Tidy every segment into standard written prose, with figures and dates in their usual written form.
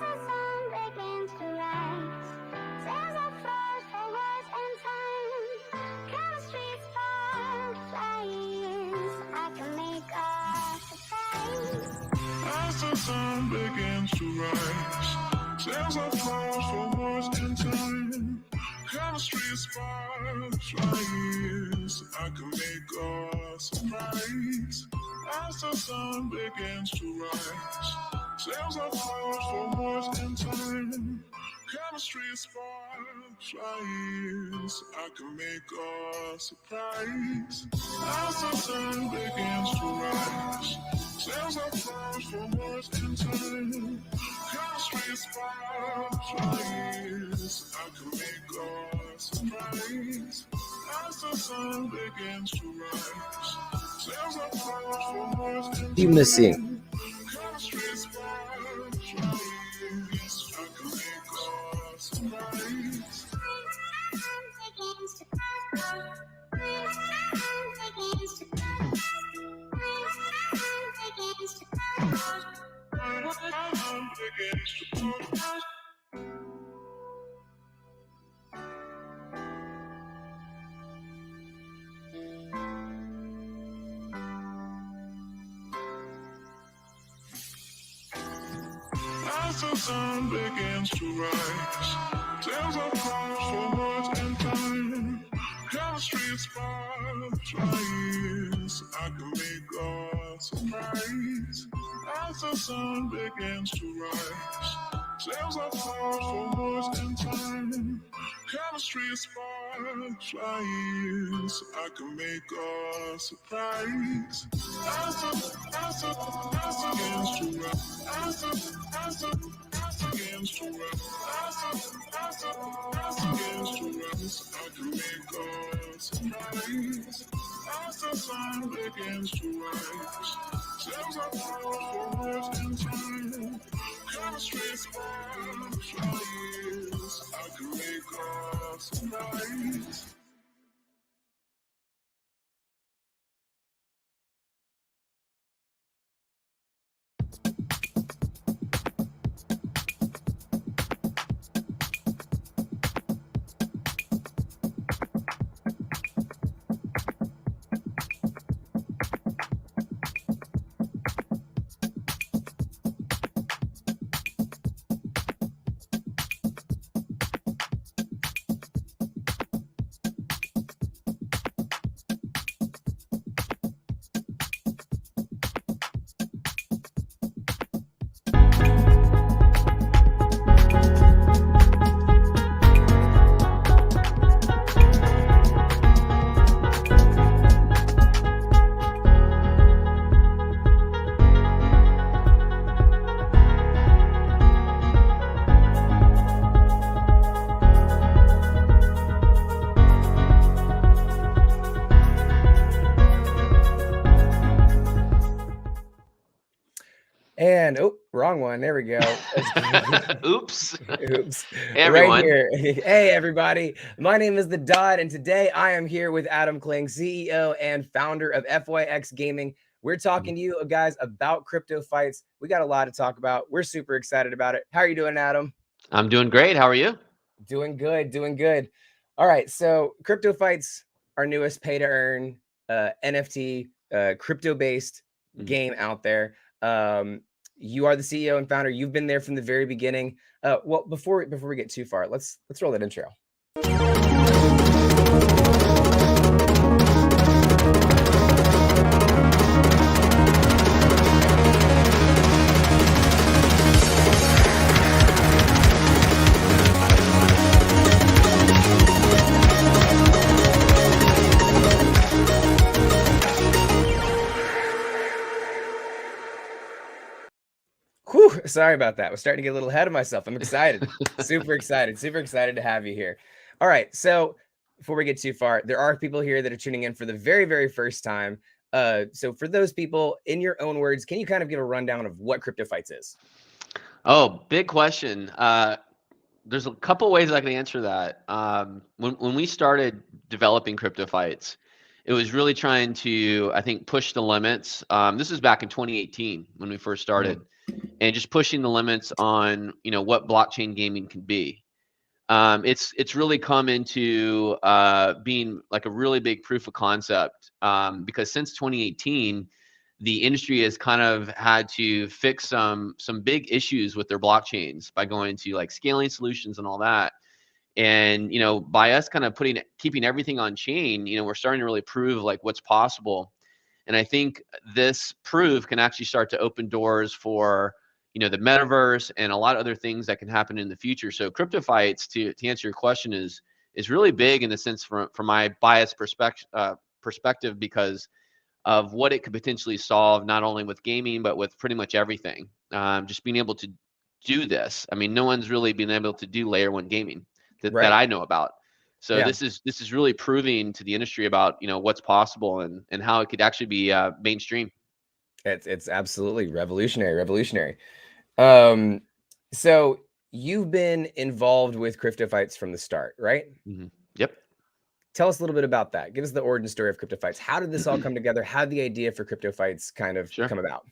The sun begins to rise, sails are flowers for words in time. Chemistry sparks flies, I can make a surprise. As the sun begins to rise, sails are flowers for words in time. Chemistry sparks flies, I can make a surprise. As the sun begins to rise, sails are flowers for words in time. Chemistry sparks flies, I can make a surprise. As the sun begins to rise, sails are flowers for words in time. Keep missing. Chemistry sparks flies, I can make a surprise. As the sun begins to rise, tales of flowers for words in time. Chemistry sparks flies, I can make a surprise. As the sun begins to rise, tales of flowers for words in time. Chemistry sparks flies, I can make a surprise. As the begins to rise, as the begins to rise, as begins to rise, I can make a surprise. As the sun begins to rise, tales of flowers for words in time. Chemistry sparks flies, I can make a surprise. And oh, wrong one. There we go. Oops. Oops. Hey, Right everyone. here. Hey, everybody. My name is The Dot, and today I am here with Adam Kling, CEO and founder of FYX Gaming. We're talking to you guys about crypto fights. We got a lot to talk about. We're super excited about it. How are you doing, Adam? I'm doing great. How are you? Doing good, doing good. All right, so crypto fights, our newest pay to earn NFT crypto based game out there. You are the CEO and founder. You've been there from the very beginning. Well, before we get too far, let's roll that intro. Whew, sorry about that. I was starting to get a little ahead of myself. I'm excited. Super excited. Super excited to have you here. All right. So before we get too far, there are people here that are tuning in for the very, very first time. So for those people, in your own words, can you kind of give a rundown of what Crypto Fights is? Oh, big question. There's a couple ways I can answer that. When we started developing Cryptofights, it was really trying to, I think, push the limits. This was back in 2018 when we first started, and just pushing the limits on what blockchain gaming can be. It's really come into being like a really big proof of concept, because since 2018, the industry has kind of had to fix some big issues with their blockchains by going to like scaling solutions and all that. And by us kind of keeping everything on chain, we're starting to really prove like what's possible. And I think this proof can actually start to open doors for the metaverse and a lot of other things that can happen in the future. So crypto fights, to answer your question, is really big in the sense from my biased perspective, because of what it could potentially solve, not only with gaming but with pretty much everything. Just being able to do this. I mean, no one's really been able to do layer one gaming that Right. I know about. So Yeah. this is really proving to the industry about what's possible and how it could actually be mainstream. It's absolutely revolutionary. So you've been involved with Crypto Fights from the start, right? Yep. Tell us a little bit about that. Give us the origin story of Crypto Fights. How did this all come together? How did the idea for Crypto Fights kind of Sure. come about?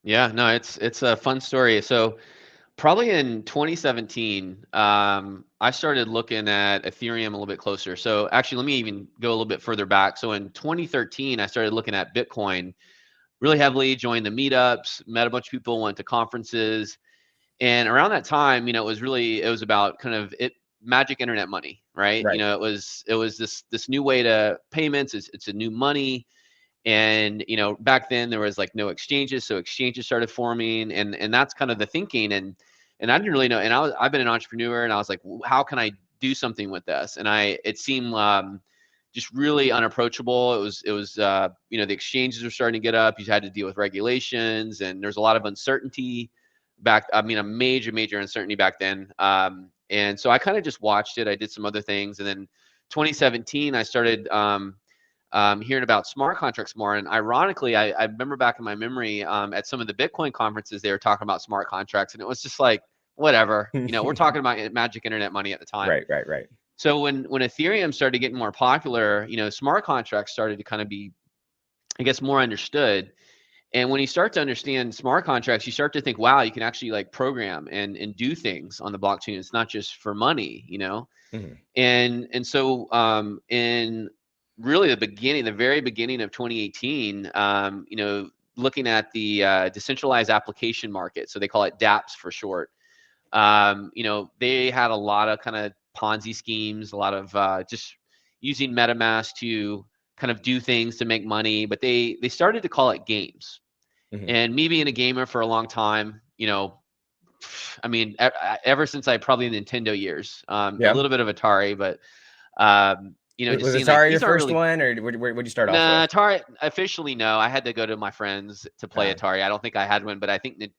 Yeah, no, it's a fun story. So probably in 2017, I started looking at Ethereum a little bit closer. So actually, let me even go a little bit further back. So in 2013, I started looking at Bitcoin really heavily, joined the meetups, met a bunch of people, went to conferences. And around that time, it was about kind of magic internet money, right? Right. It was this new way to payments. It's a new money. And back then there was like no exchanges, so exchanges started forming, and that's kind of the thinking. And I didn't really know. And I've been an entrepreneur, and I was like, how can I do something with this? And it seemed just really unapproachable. It was the exchanges were starting to get up. You had to deal with regulations, and there's a lot of uncertainty back. I mean, a major uncertainty back then. And so I kind of just watched it. I did some other things, and then 2017 I started hearing about smart contracts more. And ironically, I remember back in my memory, at some of the Bitcoin conferences, they were talking about smart contracts, and it was just like, whatever, we're talking about magic internet money at the time. Right. So when Ethereum started getting more popular, smart contracts started to kind of be, I guess, more understood. And when you start to understand smart contracts, you start to think, wow, you can actually like program and do things on the blockchain. It's not just for money. And so in really the very beginning of 2018, looking at the decentralized application market, so they call it dApps for short. They had a lot of kind of Ponzi schemes, a lot of just using MetaMask to kind of do things to make money, but they started to call it games. And me being a gamer for a long time, I mean, ever since I probably Nintendo years, a little bit of Atari, but just Was seeing like Atari your these aren't first really. one, or what'd you start off Nah, with? Atari officially no. I had to go to my friends to play Atari. I don't think I had one, but I think that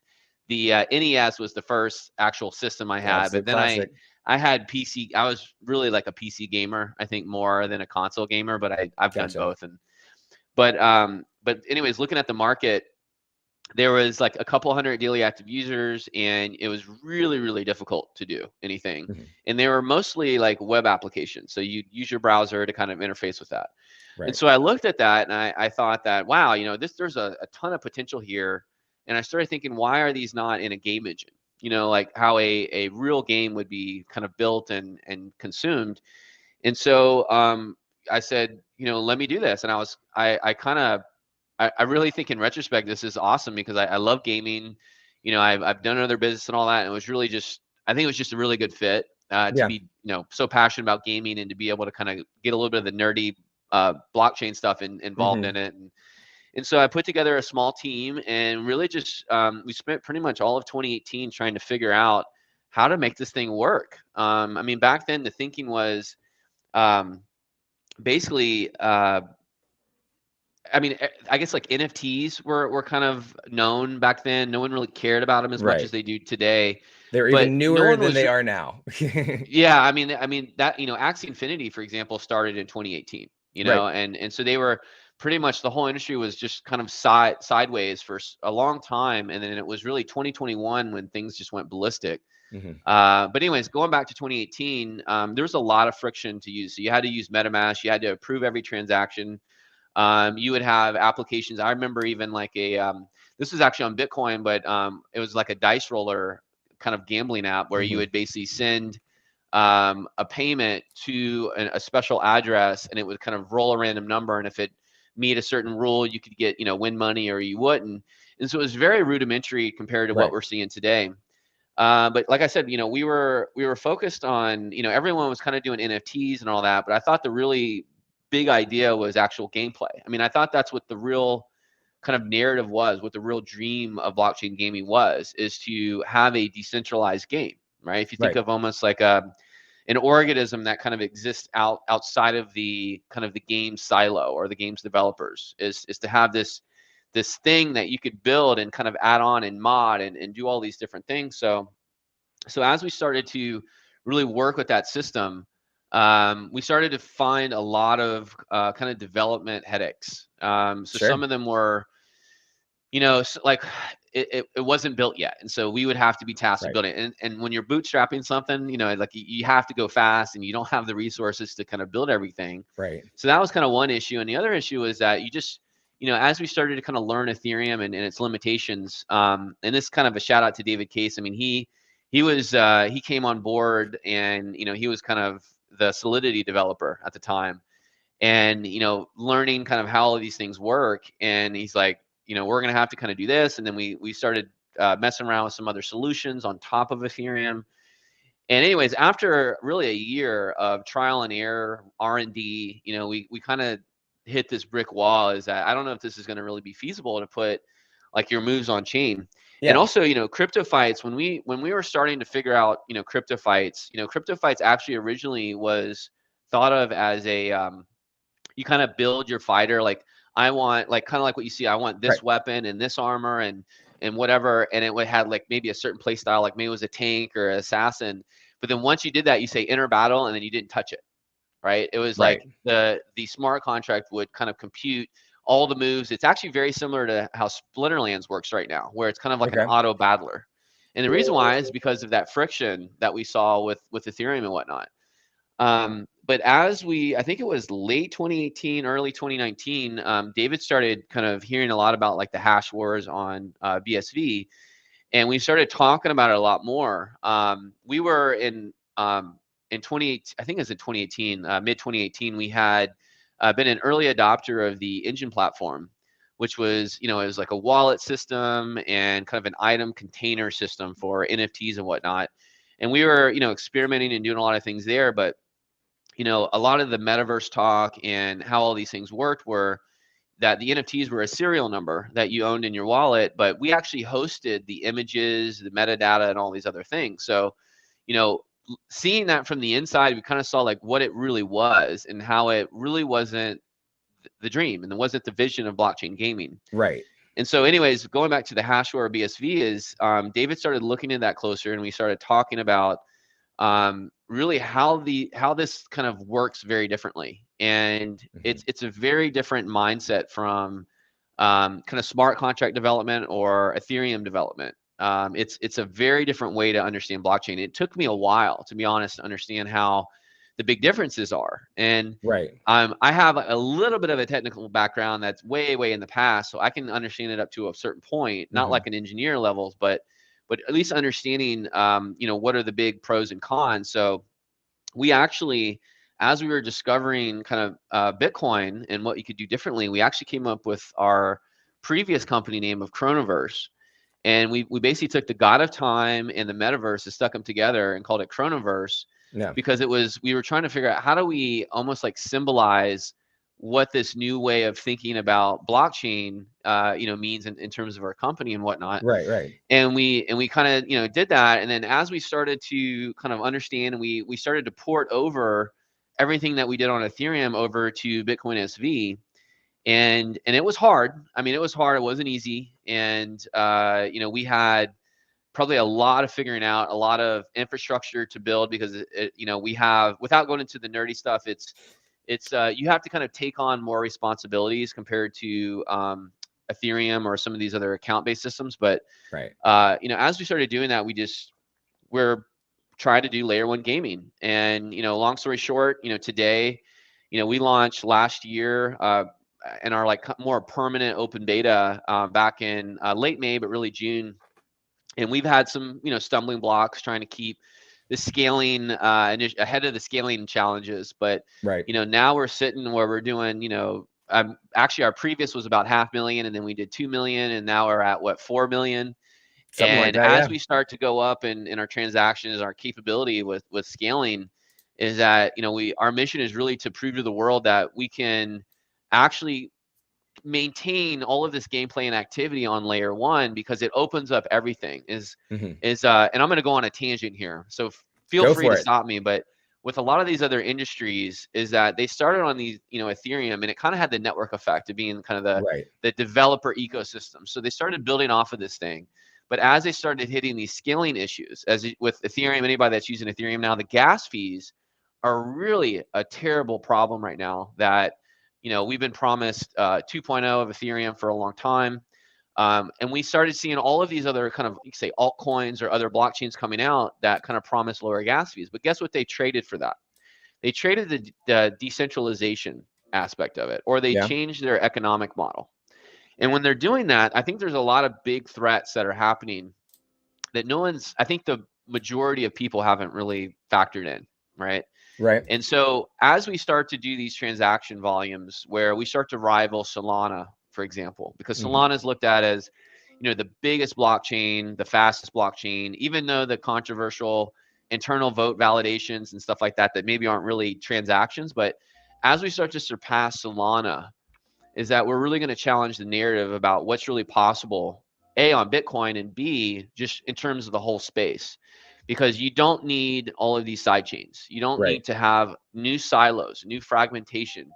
the NES was the first actual system I The had. But absolute then classic. I had PC. I was really like a PC gamer, I think, more than a console gamer. But I've done Gotcha. both. But anyways, looking at the market, there was like a couple hundred daily active users, and it was really, really difficult to do anything. Mhm. And they were mostly like web applications. So you use your browser to kind of interface with that. And Right. so I looked at that and I thought that, wow, there's a ton of potential here. And I started thinking, why are these not in a game engine? Like how a real game would be kind of built and consumed. And so I said, let me do this. And I really think in retrospect, this is awesome because I love gaming. I've done another business and all that. And it was really I think it was just a really good fit to Yeah. be, so passionate about gaming and to be able to kind of get a little bit of the nerdy blockchain stuff involved Hmm. in it. And so I put together a small team and really just, we spent pretty much all of 2018 trying to figure out how to make this thing work. I mean, back then the thinking was um, basically, I mean, I guess like NFTs were kind of known back then. No one really cared about them as much Right. as they do today. They're But even no newer one than was, they are now. yeah. I mean that Axie Infinity, for example, started in 2018. Right. And so they were pretty much the whole industry was just kind of sideways for a long time, and then it was really 2021 when things just went ballistic. Hmm. But anyways, going back to 2018, there was a lot of friction to use. So you had to use MetaMask. You had to approve every transaction. You would have applications. I remember even like this was actually on Bitcoin, but it was like a dice roller kind of gambling app where you Hmm. would basically send a payment to a special address, and it would kind of roll a random number. And if it meet a certain rule, you could get, win money or you wouldn't. And so it was very rudimentary compared to what Right. we're seeing today. But like I said, we were focused on, everyone was kind of doing NFTs and all that, but I thought the really big idea was actual gameplay. I mean, I thought that's what the real kind of narrative was, what the real dream of blockchain gaming was, is to have a decentralized game, right? If you think Right. of almost like an organism that kind of exists outside of the kind of the game silo or the game's developers, is to have this thing that you could build and kind of add on and mod and do all these different things. So as we started to really work with that system, we started to find a lot of kind of development headaches. So Sure. some of them were, like it wasn't built yet, and so we would have to be tasked with Right. building it. And when you're bootstrapping something, like you have to go fast, and you don't have the resources to kind of build everything. Right. So that was kind of one issue, and the other issue was that you just, as we started to kind of learn Ethereum and its limitations, and this kind of a shout out to David Case. I mean, he came on board, and he was kind of the Solidity developer at the time, and learning kind of how all of these things work. And he's like, we're going to have to kind of do this. And then we started messing around with some other solutions on top of Ethereum. And anyways, after really a year of trial and error, R&D, we kind of hit this brick wall, is that I don't know if this is going to really be feasible to put like your moves on chain. And Yeah. also, CryptoFights, when we were starting to figure out, CryptoFights actually originally was thought of as a you kind of build your fighter, like I want, like kind of like what you see, I want Right. this weapon and this armor and whatever, and it would have like maybe a certain play style, like maybe it was a tank or an assassin. But then once you did that, you say enter battle, and then you didn't touch it, right? It was Right. like the smart contract would kind of compute all the moves. It's actually very similar to how Splinterlands works right now, where it's kind of like an Okay. auto battler. And the reason why is because of that friction that we saw with Ethereum and whatnot. But I think it was late 2018, early 2019, David started kind of hearing a lot about like the hash wars on BSV, and we started talking about it a lot more. We were in 2018, I think it was in 2018, mid 2018, we had been an early adopter of the Engine platform, which was, it was like a wallet system and kind of an item container system for NFTs and whatnot. And we were, experimenting and doing a lot of things there, but a lot of the metaverse talk and how all these things worked were that the NFTs were a serial number that you owned in your wallet, but we actually hosted the images, the metadata, and all these other things. So, seeing that from the inside, we kind of saw like what it really was and how it really wasn't the dream and it wasn't the vision of blockchain gaming. Right. And so, anyways, going back to the Hashware BSV is David started looking into that closer, and we started talking about really how this kind of works very differently. And Hmm. it's a very different mindset from kind of smart contract development or Ethereum development. It's a very different way to understand blockchain. It took me a while, to be honest, to understand how the big differences are. And Right. I have a little bit of a technical background that's way in the past, so I can understand it up to a certain point, not like an engineer levels, but at least understanding, what are the big pros and cons. So we actually, as we were discovering kind of Bitcoin and what you could do differently, we actually came up with our previous company name of Chronoverse. And we basically took the God of Time and the Metaverse and stuck them together and called it Chronoverse, Yeah. because we were trying to figure out how do we almost like symbolize what this new way of thinking about blockchain, means in terms of our company and whatnot. Right. Right. And we kind of did that, and then as we started to kind of understand, and we started to port over everything that we did on Ethereum over to Bitcoin SV. And it was hard. I mean, it was hard. It wasn't easy. And we had probably a lot of figuring out, a lot of infrastructure to build, because we have, without going into the nerdy stuff, it's you have to kind of take on more responsibilities compared to Ethereum or some of these other account-based systems. But Right. as we started doing that, we're trying to do layer one gaming. And long story short, today, we launched last year in our like more permanent open beta back in late May, but really June. And we've had some stumbling blocks trying to keep the scaling ahead of the scaling challenges. But Right. now we're sitting where we're doing actually our previous was about 500,000, and then we did 2 million, and now we're at what, 4 million. Something like And that. as Yeah. we start to go up in our transactions, our capability with scaling is that our mission is really to prove to the world that we can actually maintain all of this gameplay and activity on layer one, because it opens up everything. And I'm going to go on a tangent here, so feel Go free for to it. stop me. But with a lot of these other industries, is that they started on these Ethereum, and it kind of had the network effect of being kind of Right. the developer ecosystem. So they started building off of this thing. But as they started hitting these scaling issues, with Ethereum, anybody that's using Ethereum now, the gas fees are really a terrible problem right now. That we've been promised 2.0 of Ethereum for a long time. And we started seeing all of these other kind of, you say, altcoins or other blockchains coming out that kind of promise lower gas fees. But guess what they traded for that? They traded the decentralization aspect of it, or they Yeah. changed their economic model. And when they're doing that, I think there's a lot of big threats that are happening that I think the majority of people haven't really factored in, right? Right. And so as we start to do these transaction volumes where we start to rival Solana, for example, because Solana is looked at as, the biggest blockchain, the fastest blockchain, even though the controversial internal vote validations and stuff like that maybe aren't really transactions. But as we start to surpass Solana, is that we're really going to challenge the narrative about what's really possible, A, on Bitcoin, and B, just in terms of the whole space. Because you don't need all of these side chains. You don't Right. need to have new silos, new fragmentation,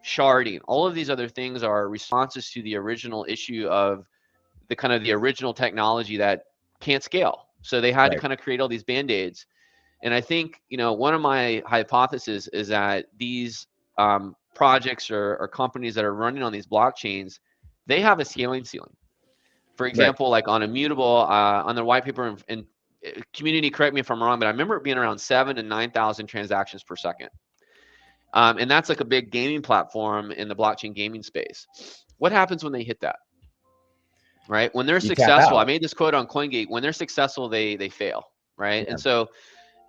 sharding. All of these other things are responses to the original issue of the original technology that can't scale. So they had to Right. kind of create all these band-aids. And I think, one of my hypotheses is that these projects or companies that are running on these blockchains, they have a scaling ceiling. For Right. example, like on Immutable, on their white paper, and community, correct me if I'm wrong, but I remember it being around 7,000 to 9,000 transactions per second. And that's like a big gaming platform in the blockchain gaming space. What happens when they hit that? Right? When they're You tap successful, I out. made this quote on CoinGate, when they're successful, they fail. Right? Yeah.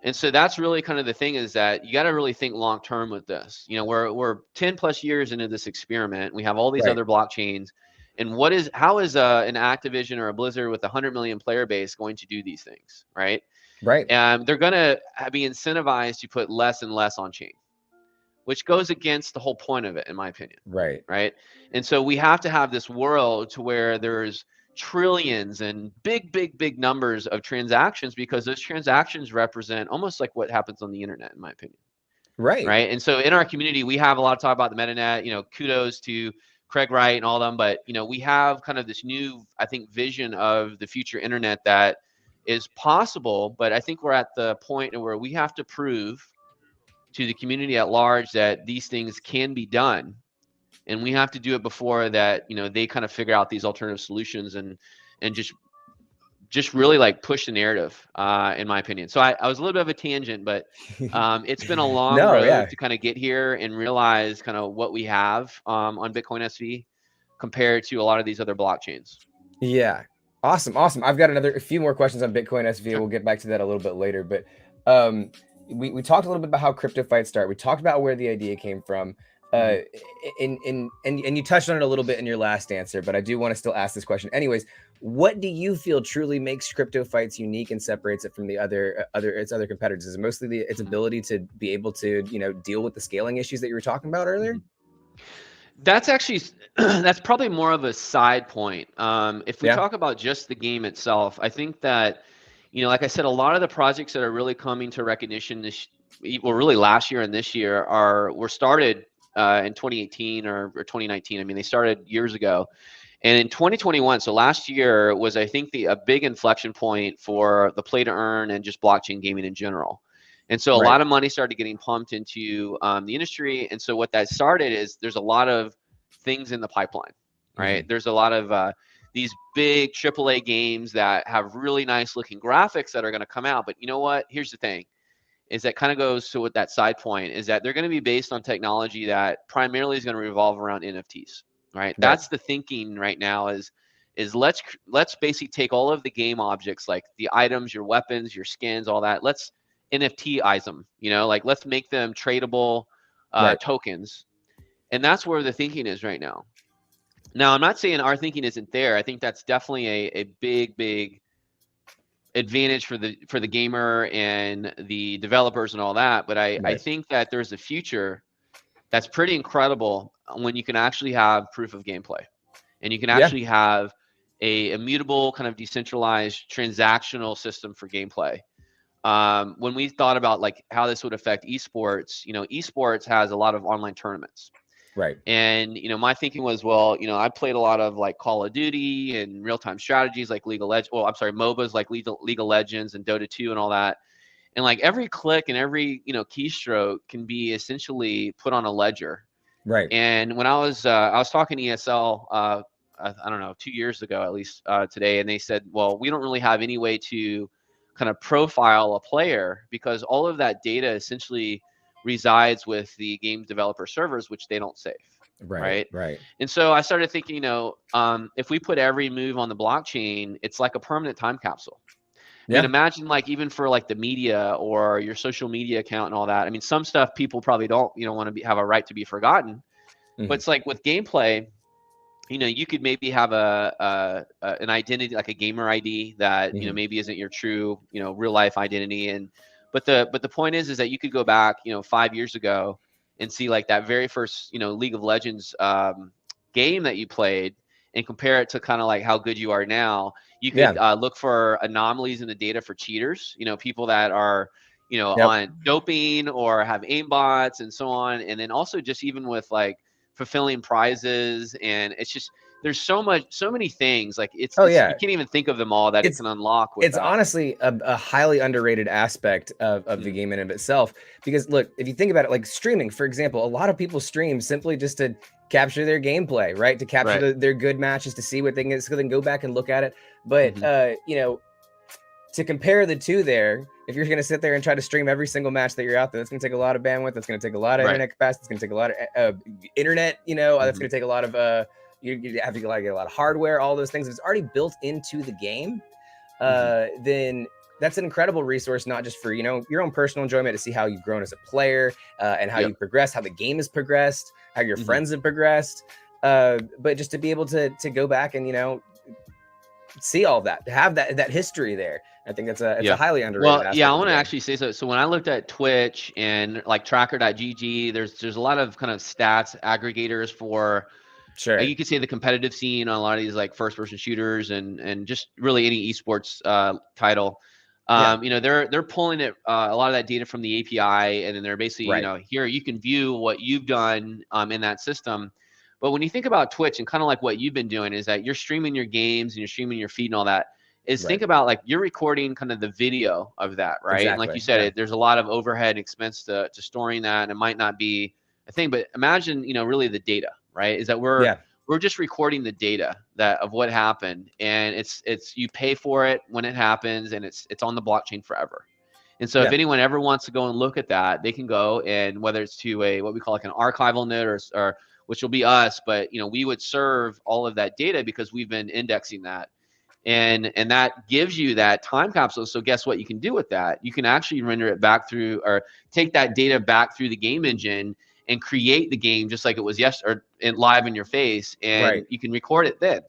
And so that's really kind of the thing, is that you got to really think long term with this. We're 10 plus years into this experiment. We have all these Right. other blockchains, and how is an Activision or a Blizzard with 100 million player base going to do these things, right? Right. And they're going to be incentivized to put less and less on chain, which goes against the whole point of it, in my opinion. Right. Right? And so we have to have this world to where there's trillions and big numbers of transactions, because those transactions represent almost like what happens on the internet, in my opinion. Right. Right? And so in our community, we have a lot of talk about the metanet. Kudos to Craig Wright and all of them, but we have kind of this new, I think, vision of the future internet that is possible. But I think we're at the point where we have to prove to the community at large that these things can be done and we have to do it before that, they kind of figure out these alternative solutions and just really like push the narrative, in my opinion. So I was a little bit of a tangent, but it's been a long No, yeah. road to kind of get here and realize kind of what we have on Bitcoin SV compared to a lot of these other blockchains. Yeah. Awesome. I've got a few more questions on Bitcoin SV. Sure. We'll get back to that a little bit later, but we talked a little bit about how CryptoFights start. We talked about where the idea came from. And you touched on it a little bit in your last answer, but I do want to still ask this question. Anyways, what do you feel truly makes CryptoFights unique and separates it from the other competitors? Is it mostly its ability to be able to, deal with the scaling issues that you were talking about earlier? That's actually, that's probably more of a side point. If we talk about just the game itself, I think that, like I said, a lot of the projects that are really coming to recognition really last year and this year were started in 2018 or 2019. I mean, they started years ago. And in 2021, so last year was, I think, a big inflection point for the play to earn and just blockchain gaming in general. And so a lot of money started getting pumped into the industry. And so what that started is there's a lot of things in the pipeline, right? There's a lot of these big AAA games that have really nice looking graphics that are going to come out. But you know what? Here's the thing, is that kind of goes to what that side point is, that they're going to be based on technology that primarily is going to revolve around NFTs, right? That's the thinking right now is let's basically take all of the game objects, like the items, your weapons, your skins, all that. Let's NFTize them, like let's make them tradable tokens. And that's where the thinking is right now. Now, I'm not saying our thinking isn't there. I think that's definitely a big advantage for the gamer and the developers and all that. But I think that there's a future that's pretty incredible when you can actually have proof of gameplay, and you can actually have a immutable kind of decentralized transactional system for gameplay. When we thought about like how this would affect esports, esports has a lot of online tournaments. And, my thinking was, well, I played a lot of like Call of Duty and real-time strategies like League of Legends. Well, I'm sorry, MOBAs like League of Legends and Dota 2 and all that. And like every click and every, keystroke can be essentially put on a ledger. And when I was talking to ESL, I don't know, 2 years ago, at least today, and they said, well, we don't really have any way to kind of profile a player because all of that data essentially resides with the game developer servers, which they don't save. Right. And so I started thinking, if we put every move on the blockchain, it's like a permanent time capsule. I mean, imagine like even for like the media or your social media account and all that. I mean, some stuff people probably don't, want to have a right to be forgotten. But it's like with gameplay, you could maybe have an identity, like a gamer ID that, maybe isn't your true, real life identity. But the point is that you could go back, 5 years ago and see like that very first, League of Legends game that you played and compare it to kind of like how good you are now. You could look for anomalies in the data for cheaters, people that are, on doping or have aimbots and so on. And then also just even with like fulfilling prizes, and it's just there's so many things, like it's you can't even think of them all that it can unlock with that. Honestly a highly underrated aspect of the game in and of itself, because look, if you think about it, like streaming, for example, a lot of people stream simply just to capture their gameplay, right? To capture their good matches, to see what they can, so they can go back and look at it. But to compare the two there, if you're going to sit there and try to stream every single match that you're out there, that's going to take a lot of bandwidth. That's going to take a lot of internet capacity. It's going to take a lot of internet, that's going to take a lot of, you have to get a lot of hardware, all those things. If it's already built into the game, then that's an incredible resource, not just for, your own personal enjoyment, to see how you've grown as a player and how you progress, how the game has progressed, how your friends have progressed. But just to be able to go back and, see all that, to have that history there. I think it's a highly underrated aspect. I want to actually say so. So when I looked at Twitch and like tracker.gg, there's a lot of kind of stats aggregators for, you could say, the competitive scene on a lot of these like first person shooters and just really any esports title. They're pulling it a lot of that data from the API, and then they're basically, here you can view what you've done in that system. But when you think about Twitch and kind of like what you've been doing, is that you're streaming your games and you're streaming your feed and all that, is think about like you're recording kind of the video of that, right? And like you said, there's a lot of overhead expense to storing that, and it might not be a thing, but imagine, really the data, right? Is that we're just recording the data of what happened, and it's you pay for it when it happens, and it's on the blockchain forever. And so if anyone ever wants to go and look at that, they can go, and whether it's to a what we call like an archival node or which will be us, but we would serve all of that data because we've been indexing that. And that gives you that time capsule. So guess what you can do with that? You can actually render it back through, or take that data back through the game engine and create the game just like it was yesterday, or live in your face, and you can record it then.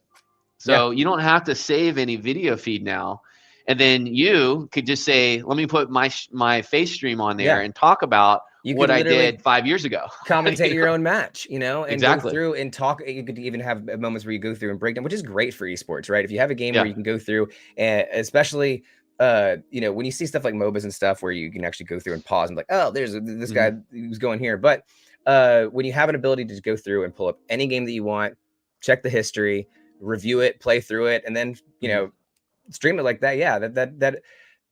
So you don't have to save any video feed now. And then you could just say, let me put my face stream on there and talk about what I did 5 years ago. Commentate your own match, and go Exactly. through and talk. You could even have moments where you go through and break down, which is great for esports, right? If you have a game where you can go through, and especially when you see stuff like MOBAs and stuff where you can actually go through and pause and like, oh, there's this guy who's going here. But when you have an ability to go through and pull up any game that you want, check the history, review it, play through it, and then stream it like that,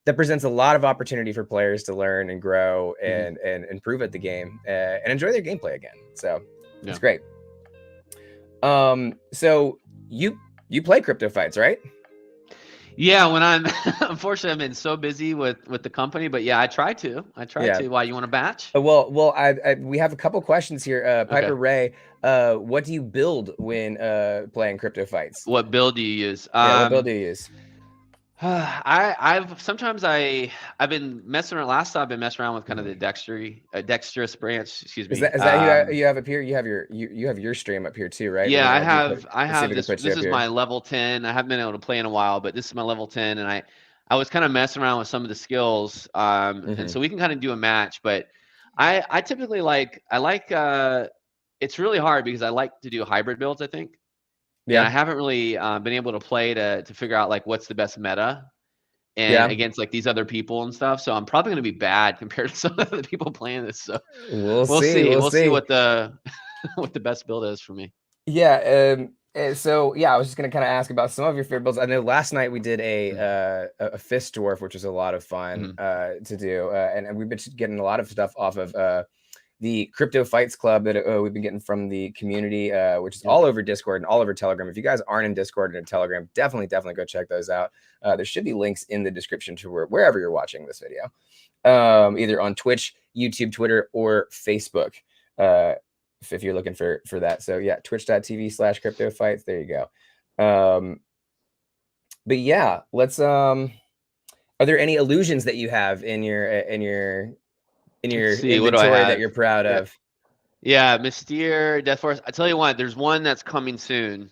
that presents a lot of opportunity for players to learn and grow and improve at the game and enjoy their gameplay again. So it's great. So you play Cryptofights, right? Yeah, when I'm unfortunately I've been so busy with the company, but I try to. Why, you want a batch? Well, we have a couple questions here. Piper Ray, what do you build when playing Cryptofights? What build do you use? What build do you use? I've been messing around. Last time I've been messing around with kind of the dexterous branch. Excuse me. Is that you have up here? You have your stream up here too, right? Yeah, I have this. This is my level 10. I haven't been able to play in a while, but this is my level 10, and I was kind of messing around with some of the skills, and so we can kind of do a match. But I typically it's really hard because I like to do hybrid builds, I think. Yeah, I haven't really been able to play to figure out like what's the best meta and against like these other people and stuff. So I'm probably going to be bad compared to some of the people playing this. So we'll see. We'll see what the what the best build is for me. Yeah. So I was just going to kind of ask about some of your favorite builds. I know last night we did a fist dwarf, which was a lot of fun to do, and we've been getting a lot of stuff off of the Crypto Fights Club that we've been getting from the community, which is all over Discord and all over Telegram. If you guys aren't in Discord and in Telegram, definitely go check those out. There should be links in the description to wherever you're watching this video, either on Twitch, YouTube, Twitter, or Facebook, if you're looking for that. So twitch.tv/CryptoFights. There you go. But let's. Are there any illusions that you have in your inventory that you're proud of? Yeah, Mystere, Death Force. I tell you what, there's one that's coming soon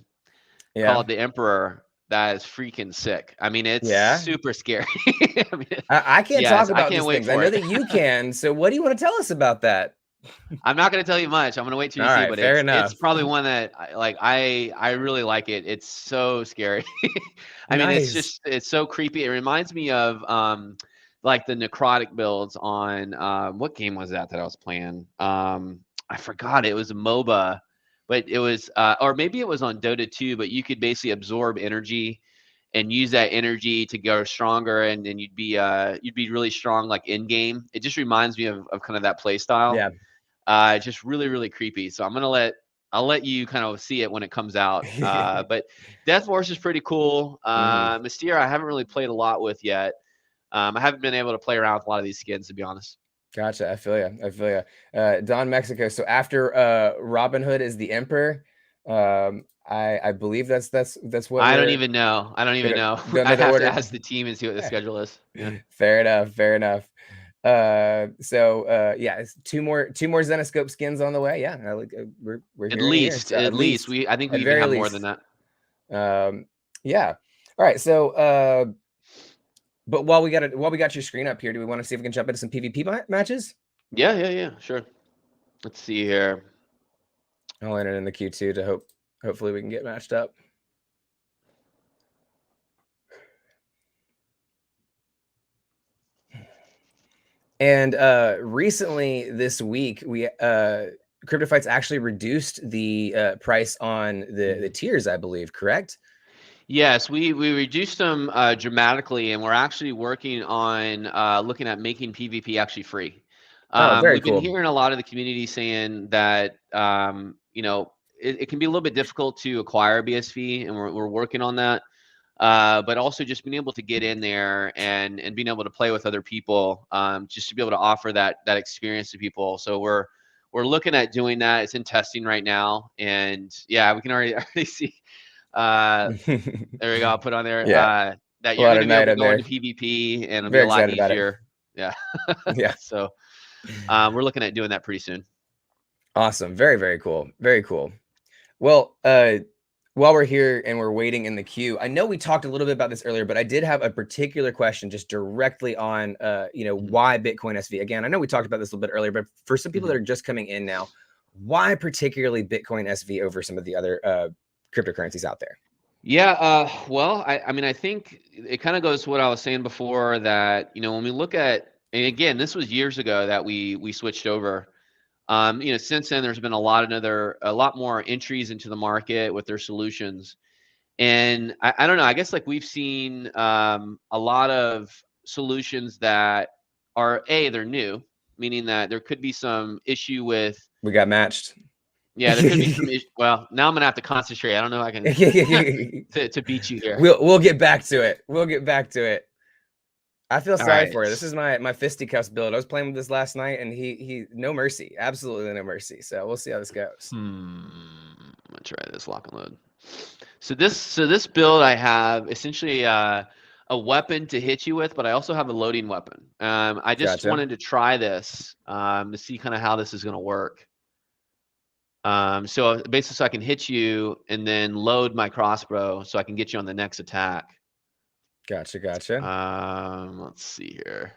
called the Emperor that is freaking sick. I mean, it's super scary. I can't talk about these things. I know that you can. So what do you want to tell us about that? I'm not going to tell you much. I'm going to wait till you see. But it's probably one that I really like it. It's so scary. I mean, it's so creepy. It reminds me of like the necrotic builds on what game was that I was playing? I forgot. It was a MOBA, but it was or maybe it was on Dota 2, but you could basically absorb energy and use that energy to go stronger, and then you'd be really strong like in game. It just reminds me of kind of that play style. It's just really, really creepy. So I'll let you kind of see it when it comes out. But Death Force is pretty cool. Mystere I haven't really played a lot with yet. I haven't been able to play around with a lot of these skins, to be honest. Gotcha. I feel you. Don Mexico. So after Robin Hood is the Emperor, I believe that's what I don't even know. I have to ask the team and see what the schedule is. Yeah. Fair enough. It's two more Zenoscope skins on the way. Yeah, we're at least. I think we even have more than that. All right. So but while we got your screen up here, do we want to see if we can jump into some PvP matches? Yeah. Sure. Let's see here. I'll enter it in the queue too to hopefully we can get matched up. And recently this week, we Cryptofights actually reduced the price on the tiers, I believe, correct? Yes, we reduced them dramatically, and we're actually working on looking at making PvP actually free. Very cool. We've been hearing a lot of the community saying that it can be a little bit difficult to acquire BSV, and we're working on that. But also just being able to get in there and being able to play with other people, just to be able to offer that experience to people. So we're looking at doing that. It's in testing right now, and yeah, we can already see. There we go. I'll put on there that you're going to be able to go into PvP, and it'll be a lot easier. Yeah. Yeah. So we're looking at doing that pretty soon. Awesome. Very, very cool. Very cool. Well, while we're here and we're waiting in the queue, I know we talked a little bit about this earlier, but I did have a particular question just directly on, why Bitcoin SV? Again, I know we talked about this a little bit earlier, but for some people that are just coming in now, why particularly Bitcoin SV over some of the other cryptocurrencies out there? Yeah, well, I mean, I think it kind of goes to what I was saying before, that, when we look at, and again, this was years ago that we switched over. Since then, there's been a lot more entries into the market with their solutions. And I don't know, I guess like we've seen a lot of solutions that are, they're new, meaning that there could be some issue with. We got matched. Yeah, there could be some issue. Well, now I'm going to have to concentrate. I don't know if I can to beat you here. We'll get back to it. We'll get back to it. I feel sorry for you. This is my fisticuffs build. I was playing with this last night, and he no mercy, absolutely no mercy. So we'll see how this goes. I'm gonna try this lock and load. So this build, I have essentially a weapon to hit you with, but I also have a loading weapon. I just wanted to try this to see kind of how this is going to work. So basically, so I can hit you and then load my crossbow, so I can get you on the next attack. Gotcha. Let's see here.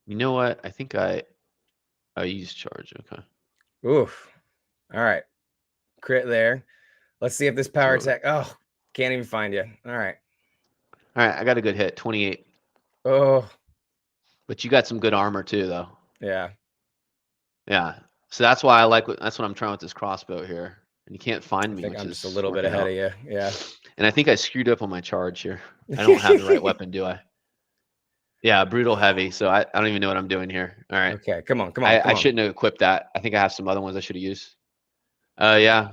You know what? I think I used charge. Okay. Oof. All right. Crit there. Let's see if this power attack. Oh, can't even find you. All right. I got a good hit. 28. Oh. But you got some good armor too, though. Yeah. Yeah. So that's why that's what I'm trying with this crossbow here. And you can't find me. I think I'm just a little bit ahead of you. Yeah. And I think I screwed up on my charge here. I don't have the right weapon, do I? Yeah, brutal heavy. So I don't even know what I'm doing here. All right. Okay, come on. I shouldn't have equipped that. I think I have some other ones I should have used. Yeah.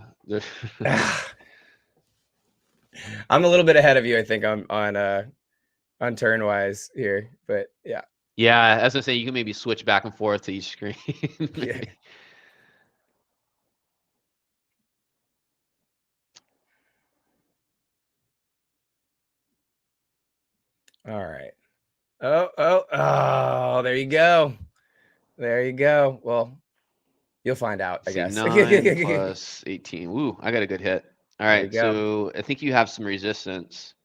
I'm a little bit ahead of you, I think, on turn wise here, but yeah. Yeah, as I say, you can maybe switch back and forth to each screen. Yeah. All right. Oh, there you go. There you go. Well, you'll find out, I guess. 9 plus 18. Woo, I got a good hit. All right, so I think you have some resistance.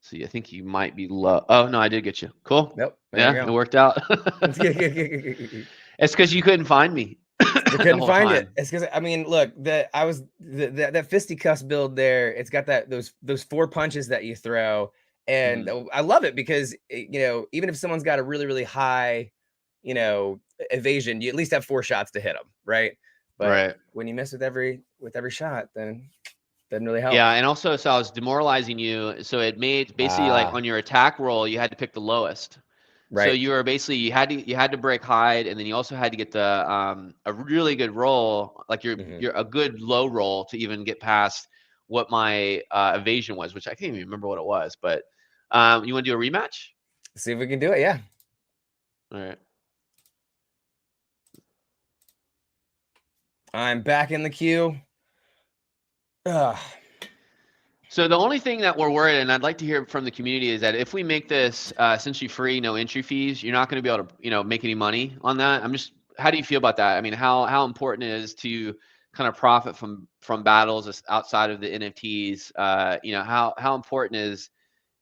See, I think you might be low. Oh, no, I did get you. Cool. Nope. Yeah, it worked out. It's because you couldn't find me. I couldn't find it. It's because, I mean, look, that fisticuffs build there, it's got those 4 punches that you throw. And I love it because, even if someone's got a really, really high, evasion, you at least have 4 shots to hit them, right? But when you miss with every shot, then it doesn't really help. Yeah, and also, so I was demoralizing you. So it made basically like on your attack roll, you had to pick the lowest. Right. So you were basically you had to break hide, and then you also had to get the a really good roll, like you're a good low roll to even get past what my evasion was, which I can't even remember what it was. But you want to do a rematch? See if we can do it. Yeah. All right. I'm back in the queue. So the only thing that we're worried, and I'd like to hear from the community, is that if we make this essentially free, no entry fees, you're not going to be able to, make any money on that. How do you feel about that? I mean, how important it is to kind of profit from battles outside of the NFTs? How important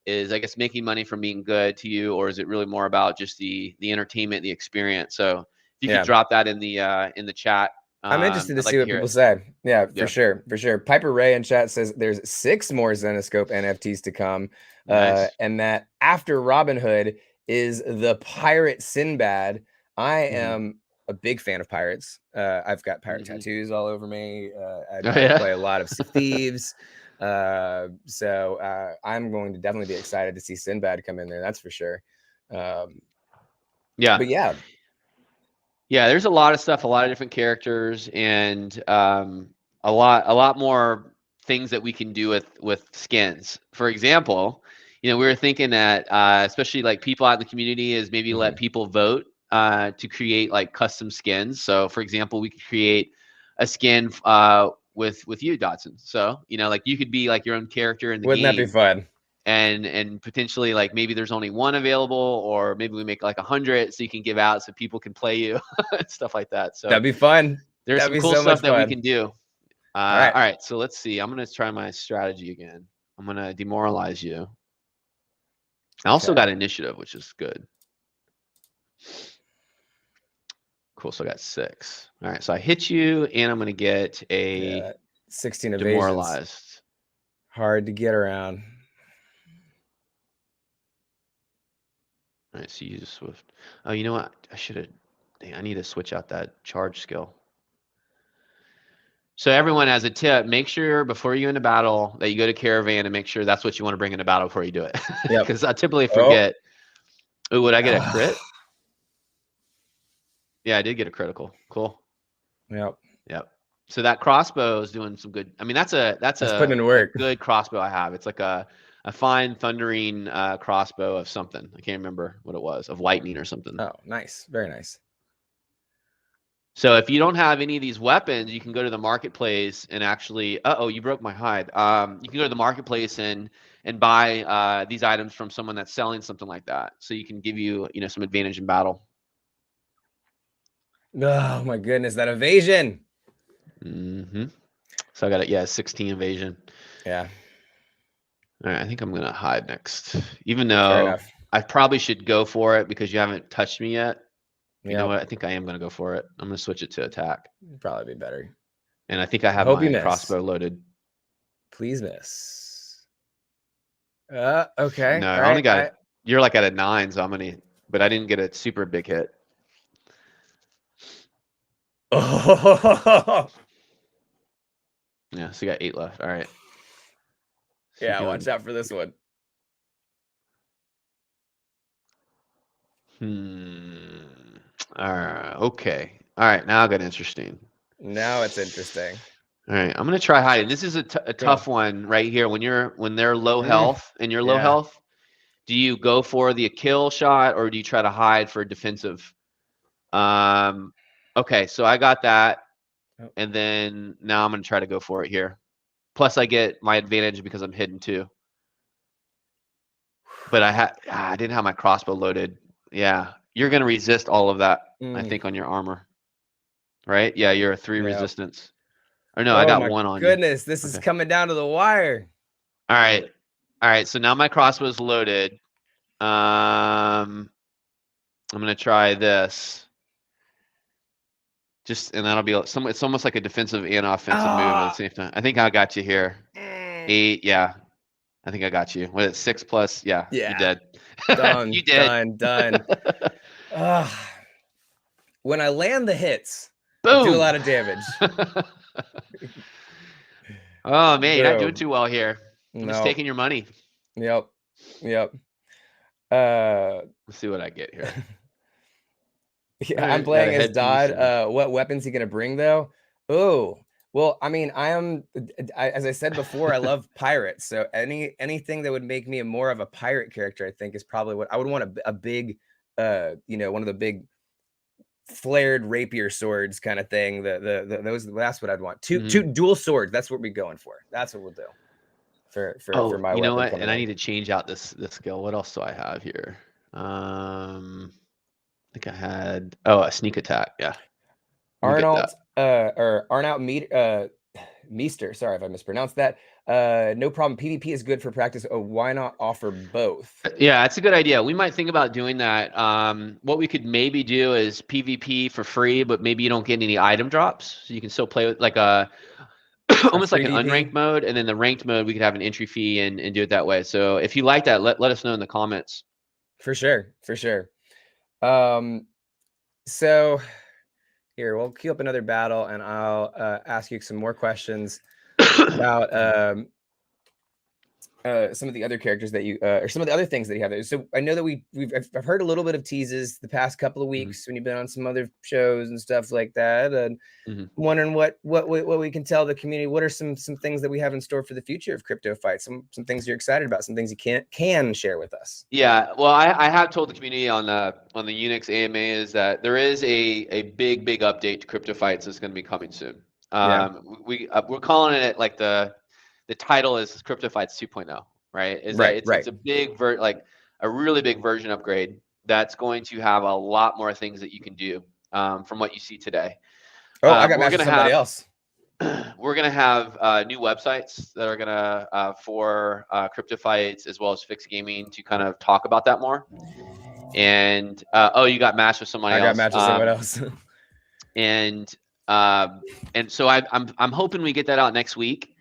is I guess making money from being good to you, or is it really more about just the entertainment, the experience? So if you could drop that in the chat. I'm interested to see what people say. Yeah, for sure. Piper Ray in chat says there's 6 more Zenoscope NFTs to come. Nice. And that after Robinhood is the pirate Sinbad. I am a big fan of pirates. I've got pirate tattoos all over me. I play a lot of Thieves. So I'm going to definitely be excited to see Sinbad come in there. That's for sure. But yeah, there's a lot of stuff, a lot of different characters, and a lot more things that we can do with skins. For example, we were thinking that especially like people out in the community is maybe let people vote to create like custom skins. So for example, we could create a skin with you, Dotson. So like you could be like your own character in the Wouldn't game. that be fun? And potentially like maybe there's only one available, or maybe we make like 100 so you can give out so people can play you and stuff like that. So That'd be fun. there's That'd some be cool so much stuff that we fun. can do. All right, so let's see. I'm gonna try my strategy again. I'm gonna demoralize you. I also got initiative, which is good. Cool. So I got 6. All right, so I hit you, and I'm gonna get a 16 demoralized. evasions. Hard to get around. All right, so use Swift. Oh, you know what? I should have. I need to switch out that charge skill. So everyone, as a tip, make sure before you go into battle that you go to caravan and make sure that's what you want to bring into battle before you do it. Because I typically forget. Oh, would I get a crit? Yeah, I did get a critical. Cool. Yep. So that crossbow is doing some good. I mean, that's putting in work. A good crossbow I have. It's like a fine thundering crossbow of something. I can't remember what it was, of lightning or something. Oh, nice. Very nice. So if you don't have any of these weapons, you can go to the marketplace and actually, you broke my hide. You can go to the marketplace and buy these items from someone that's selling something like that. So you can give you, some advantage in battle. Oh my goodness, that evasion. So I got it. 16 evasion. Yeah. All right, I think I'm going to hide next, even though I probably should go for it because you haven't touched me yet. You know what? I think I am going to go for it. I'm going to switch it to attack. Probably be better. And I think I have my crossbow loaded. Please miss. Okay. No, I only got you're like at a 9, so I'm going to, but I didn't get a super big hit. Oh. Yeah, so you got 8 left. All right. Yeah, watch out for this one. All right. Okay. All right. Now I got interesting. Now it's interesting. All right. I'm gonna try hiding. This is a tough one right here. When they're low health and you're low health, do you go for the kill shot or do you try to hide for defensive? Okay. So I got that, and then now I'm gonna try to go for it here. Plus, I get my advantage because I'm hidden too. But I didn't have my crossbow loaded. Yeah, you're gonna resist all of that. I think on your armor, right? Yeah, you're a 3 resistance. Or no, I got 1 on you. Goodness, this is coming down to the wire. All right. So now my crossbow's loaded. I'm gonna try this. And that'll be it's almost like a defensive and offensive move at the same time. I think I got you here. 8, yeah. I think I got you. What is it, 6 plus? Yeah. You dead. Done. You did. Done. When I land the hits, boom, I do a lot of damage. Oh man, you're not doing too well here. I'm just taking your money. Yep. Let's see what I get here. Yeah, I'm playing as Dodd. What weapon's he gonna bring though? Oh, well, I mean, as I said before, I love pirates. So anything that would make me more of a pirate character, I think, is probably what I would want. A big, one of the big flared rapier swords kind of thing. That's what I'd want. Two dual swords. That's what we're going for. That's what we'll do. For my you know what? And I need to change out this skill. What else do I have here? I think I had a sneak attack. Yeah. Arnold Meester. Sorry if I mispronounced that. No problem. PvP is good for practice. Oh, why not offer both? Yeah, that's a good idea. We might think about doing that. What we could maybe do is PvP for free, but maybe you don't get any item drops, so you can still play with like almost like an unranked mode, and then the ranked mode we could have an entry fee and do it that way. So if you like that, let us know in the comments. For sure. So here, we'll queue up another battle, and I'll ask you some more questions about some of the other characters that you or some of the other things that you have there. So I know that I've heard a little bit of teases the past couple of weeks when you've been on some other shows and stuff like that, and wondering what we can tell the community. What are some things that we have in store for the future of Crypto Fights? Some things you're excited about, some things you can share with us. Yeah, well, I have told the community on the Unix AMA is that there is a big update to Crypto Fights that's going to be coming soon. We're calling it like the title is Crypto Fights 2.0, right? It's a big a really big version upgrade that's going to have a lot more things that you can do from what you see today. Oh, I got matched with somebody else. We're gonna have new websites that are gonna for Crypto Fights as well as FYX Gaming to kind of talk about that more. And oh, you got matched with somebody else. I got matched with someone else. And so I'm hoping we get that out next week,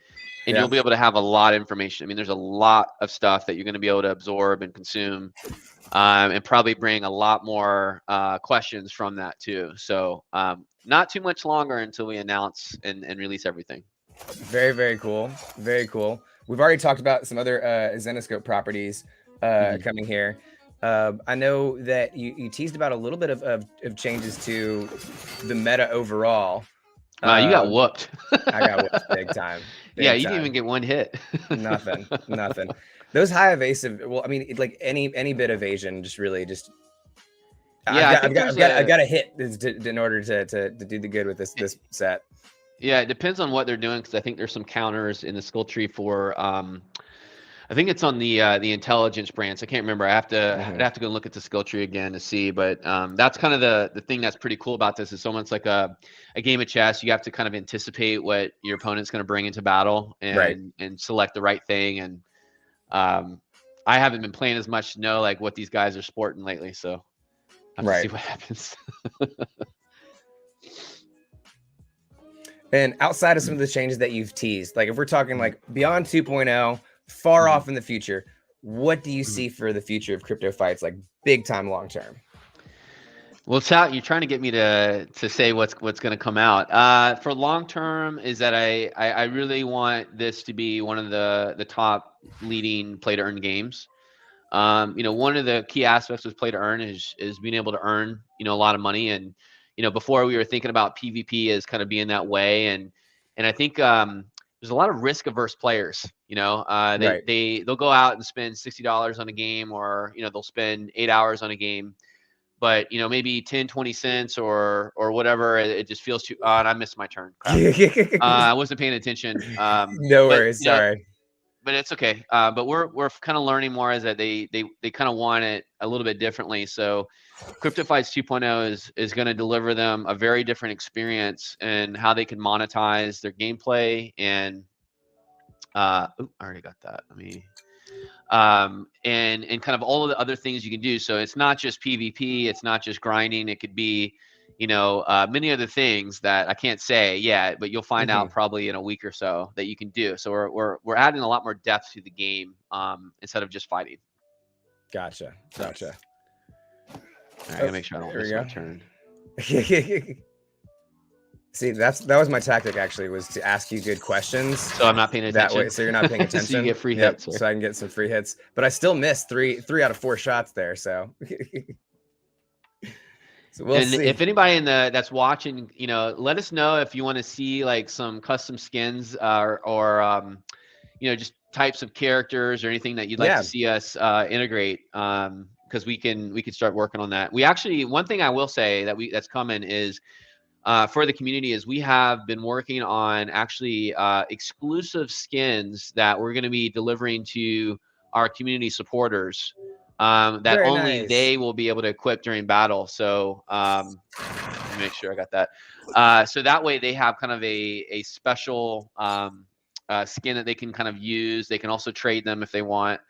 and you'll be able to have a lot of information. I mean, there's a lot of stuff that you're going to be able to absorb and consume, and probably bring a lot more questions from that too. So not too much longer until we announce and release everything. Very cool. Very cool. We've already talked about some other Zenoscope properties coming here. I know that you teased about a little bit of changes to the meta overall. You got whooped. I got whooped big time. Yeah, you didn't even get one hit. Nothing. Those high evasive. Well, I mean, like any bit of evasion, just really just. Yeah, I've got a hit in order to do the good with this set. Yeah, it depends on what they're doing, because I think there's some counters in the skill tree for. I think it's on the intelligence branch. I can't remember. I'd have to go look at the skill tree again to see. But that's kind of the thing that's pretty cool about this is almost like a game of chess. You have to kind of anticipate what your opponent's going to bring into battle and select the right thing. And I haven't been playing as much to know like what these guys are sporting lately. So I'll have to see what happens. And outside of some of the changes that you've teased, like if we're talking like beyond 2.0, far off in the future, what do you see for the future of Crypto Fights, like big time, long term? Well, Sal, you're trying to get me to say what's going to come out. For long term is that I really want this to be one of the top leading play to earn games. One of the key aspects of play to earn is being able to earn, a lot of money. And, before we were thinking about PvP as kind of being that way. And I think there's a lot of risk averse players, they'll go out and spend $60 on a game, or, they'll spend 8 hours on a game, but, maybe 10, 20 cents or whatever. It just feels too odd. I missed my turn. I wasn't paying attention. No worries. Sorry. But it's okay. But we're kind of learning more as that they kind of want it a little bit differently. So Crypto Fights 2.0 is going to deliver them a very different experience and how they can monetize their gameplay. And I already got that. And kind of all of the other things you can do. So it's not just PvP. It's not just grinding. It could be, many other things that I can't say yet, but you'll find out probably in a week or so that you can do. So we're adding a lot more depth to the game instead of just fighting. Gotcha. I gotta make sure I don't miss my turn. See, that was my tactic actually, was to ask you good questions. So I'm not paying attention. That way, so you're not paying attention. So you get free hits. So I can get some free hits. But I still missed three out of 4 shots there. So, so we'll see. If anybody that's watching, let us know if you want to see like some custom skins or just types of characters or anything that you'd like to see us integrate. Because we can start working on that. We actually, one thing I will say that's coming is. For the community is we have been working on actually exclusive skins that we're going to be delivering to our community supporters that only they will be able to equip during battle. So let me make sure I got that. So that way they have kind of a special skin that they can kind of use. They can also trade them if they want.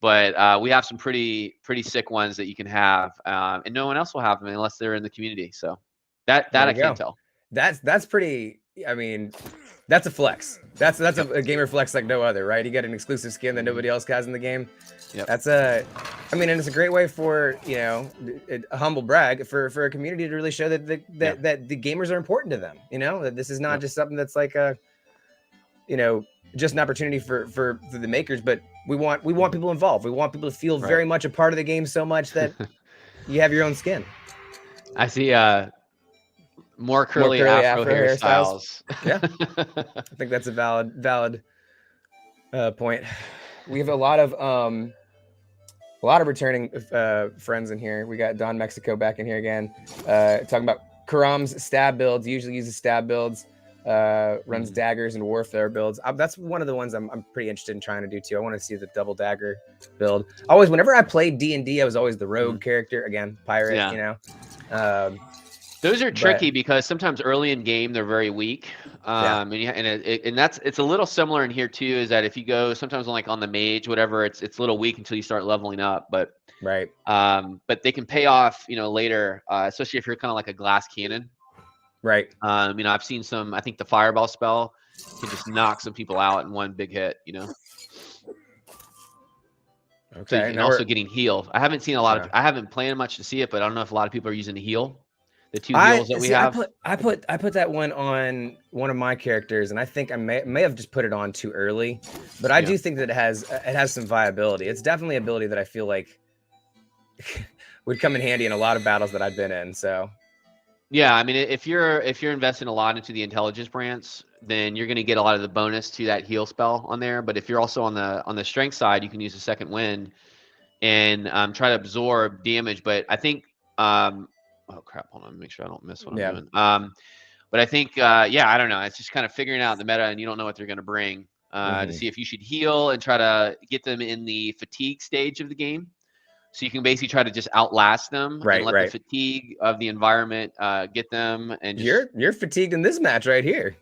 But we have some pretty sick ones that you can have, and no one else will have them unless they're in the community. So. That I can't tell. That's pretty. I mean, that's a flex. That's a gamer flex like no other, right? You get an exclusive skin that nobody else has in the game. Yep. That's and it's a great way for a humble brag for a community to really show that the gamers are important to them. That this is not just something that's like you know, just an opportunity for the makers, but we want people involved. We want people to feel very much a part of the game so much that you have your own skin. I see more curly afro hairstyles. Yeah, I think that's a valid point. We have a lot of returning friends in here. We got Don Mexico back in here again, talking about Karam's stab builds. Usually uses stab builds, runs daggers and warfare builds. That's one of the ones I'm pretty interested in trying to do too. I want to see the double dagger build. Always, whenever I played D&D, I was always the rogue character. Again, pirate. Yeah. You know. Those are tricky because sometimes early in game they're very weak, and it's a little similar in here too. Is that if you go sometimes on the mage, whatever, it's a little weak until you start leveling up. But but they can pay off, later, especially if you're kind of like a glass cannon. Right. I've seen some. I think the fireball spell can just knock some people out in one big hit. Okay. So you can also getting healed. I haven't seen a lot of. I haven't played much to see it, but I don't know if a lot of people are using the heal. The 2 heals that we have. I put that one on one of my characters, and I think I may have just put it on too early, but I do think that it has some viability. It's definitely an ability that I feel like would come in handy in a lot of battles that I've been in. So yeah, I mean, if you're investing a lot into the intelligence branch, then you're going to get a lot of the bonus to that heal spell on there. But if you're also on the strength side, you can use the second wind and try to absorb damage. But I think oh crap, hold on, make sure I don't miss what I'm doing. But I think I don't know, it's just kind of figuring out the meta, and you don't know what they're going to bring to see if you should heal and try to get them in the fatigue stage of the game, so you can basically try to just outlast them and let the fatigue of the environment get them. And just... you're fatigued in this match right here.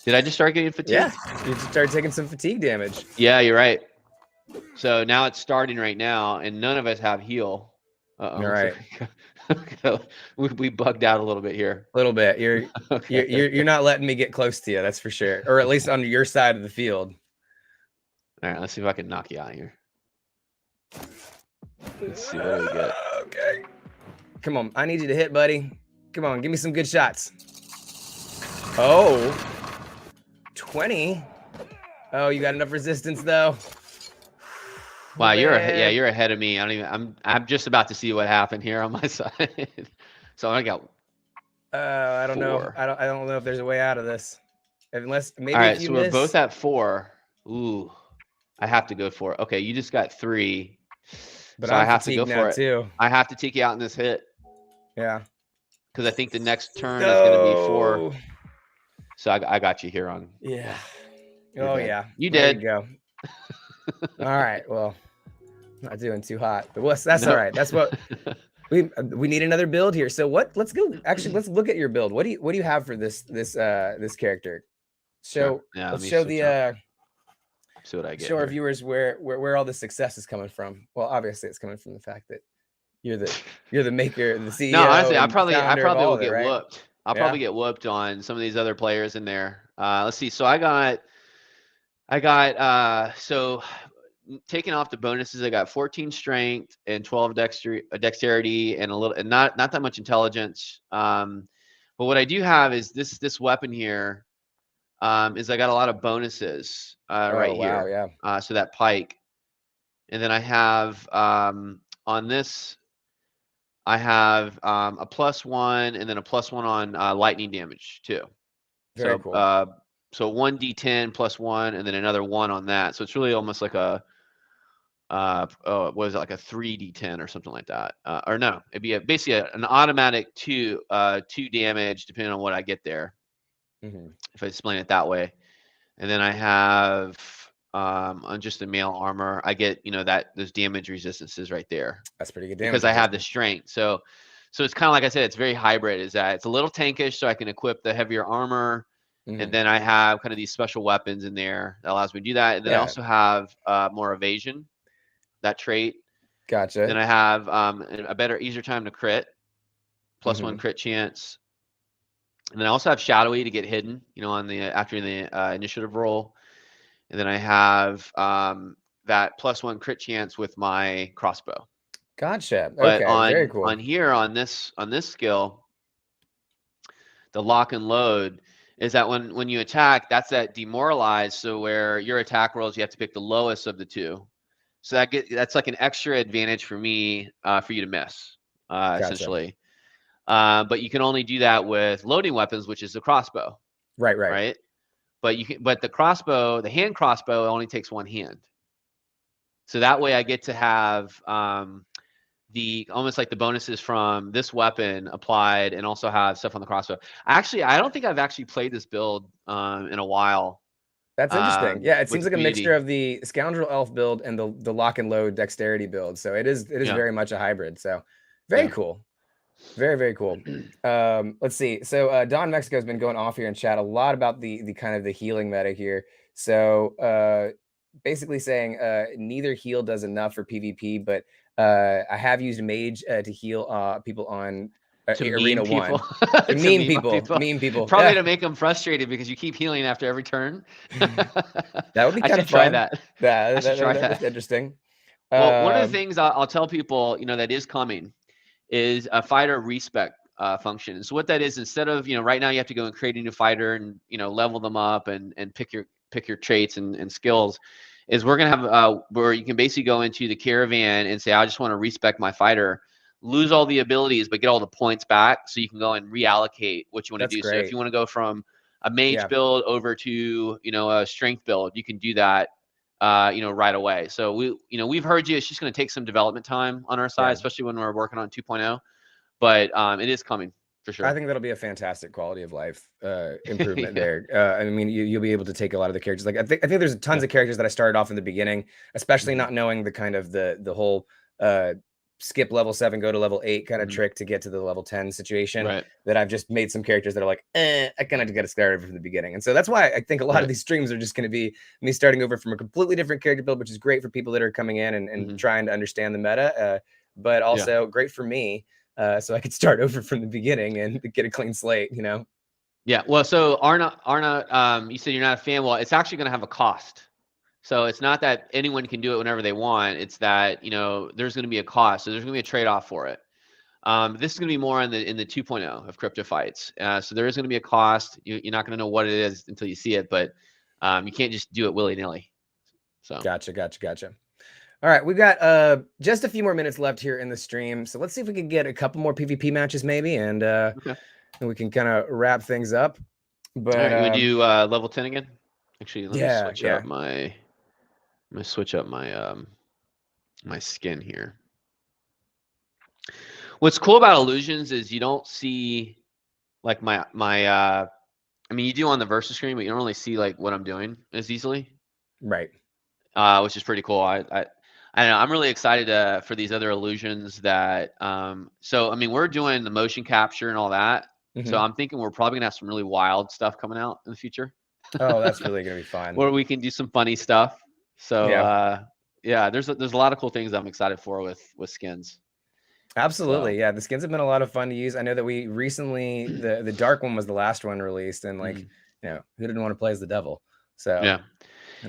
Did I just start getting fatigued? Yeah, you just started taking some fatigue damage. Yeah, you're right. So now it's starting right now, and none of us have heal. All right. We bugged out a little bit here. A little bit. You're not letting me get close to you, that's for sure. Or at least on your side of the field. All right, let's see if I can knock you out here. Let's see what we get. Okay. Come on, I need you to hit, buddy. Come on, give me some good shots. Oh. 20. Oh, you got enough resistance though. Wow, you're ahead of me. I'm just about to see what happened here on my side. So I got I don't know. I don't know if there's a way out of this. Unless maybe. All right, so we're both at 4. Ooh. I have to go for it. Okay, you just got 3. But so I have to go for it too. I have to take you out in this hit. Yeah. Because I think the next turn is gonna be 4. So I got you here on. Yeah. Oh yeah. You did. There you go. All right, well, not doing too hot, but that's all right. That's what we need, another build here. So let's go. Actually, let's look at your build. What do you have for this character? So let's show the see what I get. Show our viewers where all the success is coming from. Well, obviously it's coming from the fact that you're the maker, the CEO. No, honestly, I probably will get whooped. I'll probably get whooped on some of these other players in there. Let's see. So I got so taking off the bonuses, I got 14 strength and 12 dexterity and a little, and not that much intelligence. But what I do have is this weapon here. Is I got a lot of bonuses right here. Yeah. So that pike, and then I have on this, I have a +1 and then a +1 on lightning damage too. Very cool. So 1d10 +1 and then another 1 on that. So it's really almost like a what is it, like a 3d10 or something like that. Or no, it'd be basically an automatic 2 damage depending on what I get there. If I explain it that way. And then I have on just the male armor, I get those damage resistances right there. That's pretty good damage because I have the strength. So it's kind of like I said, it's very hybrid. Is that it's a little tankish, so I can equip the heavier armor. And then I have kind of these special weapons in there that allows me to do that. And then I also have more evasion, that trait. Gotcha. Then I have a better, easier time to crit, +1 crit chance. And then I also have shadowy to get hidden, on the after the initiative roll. And then I have that +1 crit chance with my crossbow. Gotcha. But very cool. On here on this skill, the lock and load, is that when you attack, that's that demoralize. So where your attack rolls, you have to pick the lowest of the two. So that's like an extra advantage for me for you to miss, Gotcha. essentially. But you can only do that with loading weapons, which is the crossbow. Right. But the crossbow, the hand crossbow, only takes one hand. So that way I get to have the almost like the bonuses from this weapon applied, and also have stuff on the crossbow. Actually, I don't think I've actually played this build in a while. That's interesting. Yeah, it Which seems is like a mixture beauty. of the scoundrel elf build and the lock and load dexterity build. So it is Yeah. very much a hybrid. So very Yeah. cool. Very cool. Let's see. So Don Mexico has been going off here in chat a lot about the kind of the healing meta here. So basically saying neither heal does enough for PvP, but I have used mage to heal people on To Arena meme people. 1. To meme people. Meme people. Probably Yeah. to make them frustrated because you keep healing after every turn. That would be I kind should of try fun. that. Yeah, I should try that was that. interesting. Well, one of the things I'll tell people, that is coming is a fighter respec function. And so what that is, instead of, right now you have to go and create a new fighter and, level them up and pick your traits and skills, is we're going to have where you can basically go into the caravan and say, I just want to respec my fighter, lose all the abilities, but get all the points back, so you can go and reallocate what you want to That's do. So if you great. want to go from a mage build over to, a strength build, you can do that right away. So we've heard you. It's just going to take some development time on our side, Yeah. especially when we're working on 2.0. But it is coming for sure. I think that'll be a fantastic quality of life improvement there. I mean, you'll be able to take a lot of the characters. Like I think there's tons of characters that I started off in the beginning, especially not knowing the kind of the whole skip level 7, go to level 8 kind of trick to get to the level 10 situation. Right. That I've just made some characters that are like, I kind of get started from the beginning. And so that's why I think a lot of these streams are just going to be me starting over from a completely different character build, which is great for people that are coming in and trying to understand the meta, but also great for me. So I could start over from the beginning and get a clean slate, Yeah. Well, so Arna, you said you're not a fan. Well, it's actually going to have a cost. So it's not that anyone can do it whenever they want. It's that, there's going to be a cost. So there's going to be a trade-off for it. This is going to be more in the 2.0 of Cryptofights. So there is going to be a cost. You're not going to know what it is until you see it, but you can't just do it willy-nilly. So Gotcha. All right, we've got just a few more minutes left here in the stream. So let's see if we can get a couple more PvP matches maybe, and we can kind of wrap things up. But all right, you want to do level 10 again? Actually, let me switch up my I'm gonna switch up my my skin here. What's cool about illusions is you don't see like my I mean, you do on the versus screen, but you don't really see like what I'm doing as easily. Right. Which is pretty cool. I don't know. I'm really excited for these other illusions that so I mean, we're doing the motion capture and all that. So I'm thinking we're probably gonna have some really wild stuff coming out in the future. Oh, that's really gonna be fun. Where we can do some funny stuff. So yeah, there's a lot of cool things I'm excited for with skins. Absolutely. So. Yeah, the skins have been a lot of fun to use. I know that we recently the dark one was the last one released, and like who didn't want to play as the devil? So yeah.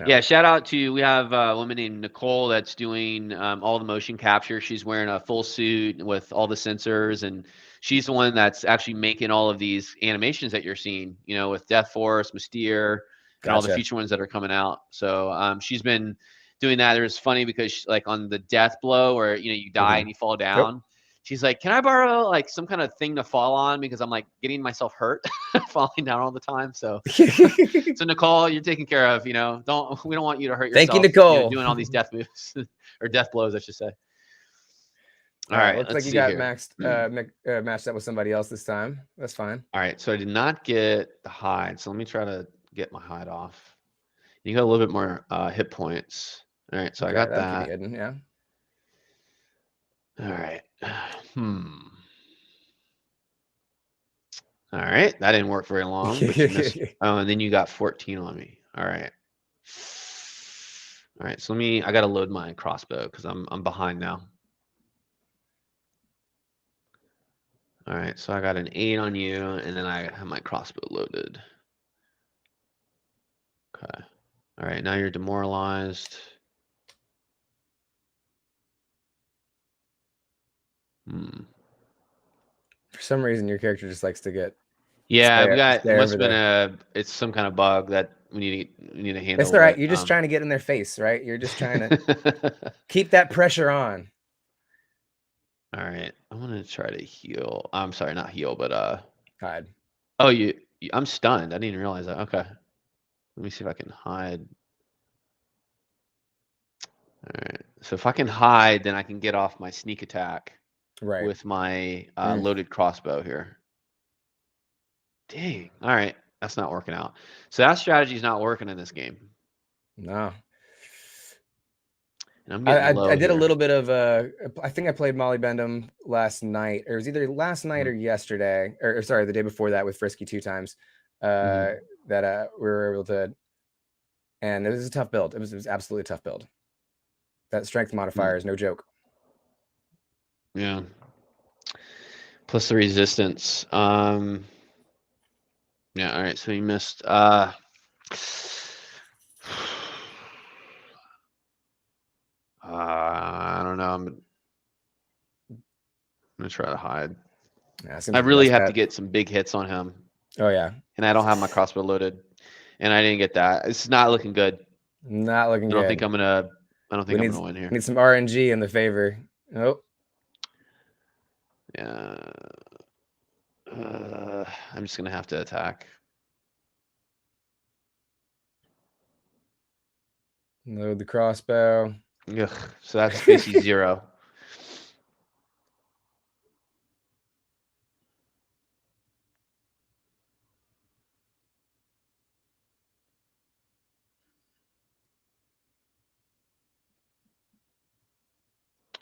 Yeah, shout out to, we have a woman named Nicole that's doing all the motion capture. She's wearing a full suit with all the sensors, and she's the one that's actually making all of these animations that you're seeing, with Death Force, Mystere, and all the future ones that are coming out. So she's been doing that. It was funny because like on the death blow where, you die and you fall down. She's like, can I borrow like some kind of thing to fall on, because I'm like getting myself hurt falling down all the time. So so Nicole, you're taken care of, we don't want you to hurt yourself. Thank you, Nicole. Doing all these death moves or death blows, I should say. All right, looks like you got matched up with somebody else this time. That's fine. All right, so I did not get the hide, so let me try to get my hide off. You got a little bit more hit points. All right, so I got that. Pretty good, yeah. All right. All right, that didn't work very long. But you missed. Oh, and then you got 14 on me. All right. All right, so I got to load my crossbow because I'm behind now. All right, so I got an 8 on you, and then I have my crossbow loaded. Okay. All right, now you're demoralized. For some reason, your character just likes to get Yeah, we got. It stay must over have there. been it's some kind of bug that we need to handle. That's all right. But, You're just trying to get in their face, right? You're just trying to keep that pressure on. All right, I'm gonna try to heal. I'm sorry, not heal, but Hide. Oh, I'm stunned. I didn't even realize that. Okay, let me see if I can hide. All right. So if I can hide, then I can get off my sneak attack Right. with my loaded crossbow here. Dang. All right. That's not working out. So that strategy is not working in this game. No. And I'm getting low I did here. a little bit of I think I played Molly Bendham last night, or it was either last night or yesterday, or sorry, the day before that with Frisky 2 times. That we were able to, and it was a tough build. It was absolutely a tough build. That strength modifier is no joke. Yeah. Plus the resistance. Yeah, all right. So you missed I don't know. I'm gonna try to hide. Yeah, I really have to get some big hits on him. Oh yeah. And I don't have my crossbow loaded. And I didn't get that. It's not looking good. Not looking good. I don't think I'm gonna win here. Need some RNG in the favor. Oh. Yeah. I'm just gonna have to attack. Load the crossbow. Ugh. So that's basically 0.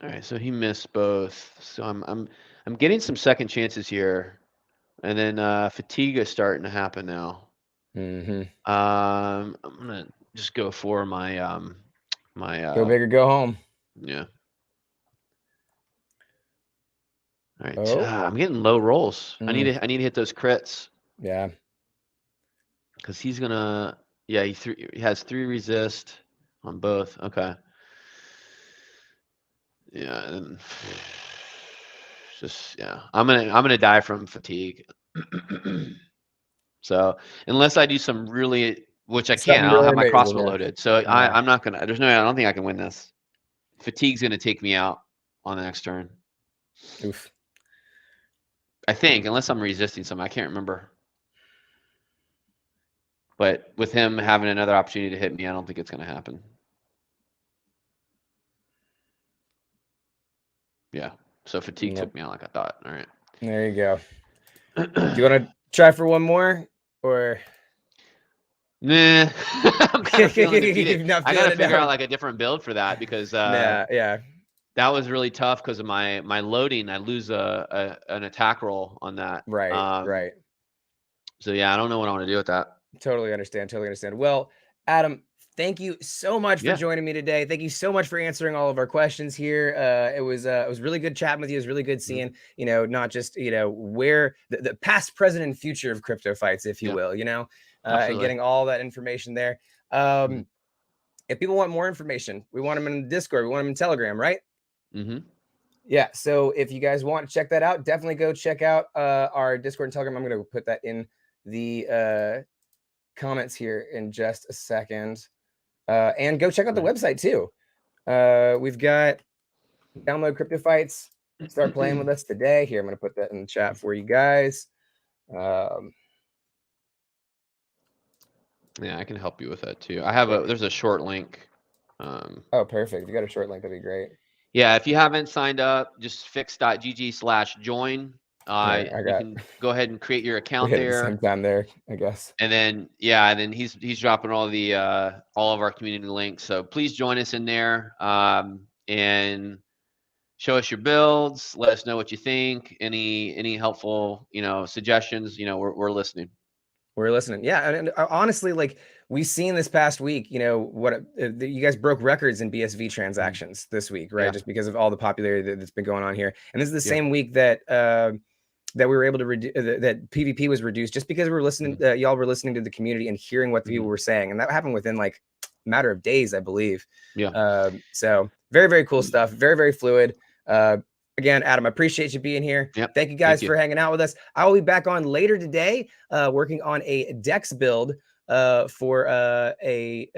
All right, so he missed both. So I'm getting some second chances here, and then fatigue is starting to happen now. Mm-hmm. I'm gonna just go for my go big or go home. Yeah. All right, Oh. I'm getting low rolls. I need to hit those crits. Yeah. Because he's gonna, yeah, he has 3 resist on both. Okay. Yeah, and just I'm gonna die from fatigue. So unless I do some really, which I can, I don't have my crossbow loaded. So I'm not gonna. I don't think I can win this. Fatigue's gonna take me out on the next turn. Oof. I think, unless I'm resisting some, I can't remember. But with him having another opportunity to hit me, I don't think it's gonna happen. Yeah. So fatigue took me out like I thought. All right. There you go. Do you want to try for one more, or? Nah, I'm kind of feeling defeated. I gotta figure out like a different build for that because yeah, that was really tough because of my loading. I lose an attack roll on that. Right, right. So yeah, I don't know what I want to do with that. Totally understand. Well, Adam, thank you so much for joining me today. Thank you so much for answering all of our questions here. It was really good chatting with you. It was really good seeing, not just, where the past, present, and future of crypto fights, if you will, and getting all that information there. If people want more information, we want them in Discord, we want them in Telegram, right? Yeah. So if you guys want to check that out, definitely go check out our Discord and Telegram. I'm going to put that in the comments here in just a second, and go check out the website too. We've got download Cryptofights, start playing with us today. Here, I'm going to put that in the chat for you guys. Yeah, I can help you with that too. I have there's a short link. Oh, perfect. If you got a short link, that'd be great. Yeah, if you haven't signed up, just fix.gg/join. You can go ahead and create your account there. Same time there, I guess. And then he's dropping all of our community links. So please join us in there, and show us your builds. Let us know what you think. Any helpful suggestions. We're listening. We're listening. Yeah, and honestly, like we've seen this past week, what you guys broke records in BSV transactions this week, right? Yeah. Just because of all the popularity that's been going on here. And this is the same week that we were able to reduce, that PvP was reduced, just because we were listening. Y'all were listening to the community and hearing what the people were saying, and that happened within like a matter of days, I believe. Yeah. So very, very cool stuff. Very, very fluid. Again, Adam, I appreciate you being here. Yep. Thank you guys for hanging out with us. I will be back on later today, working on a dex build for a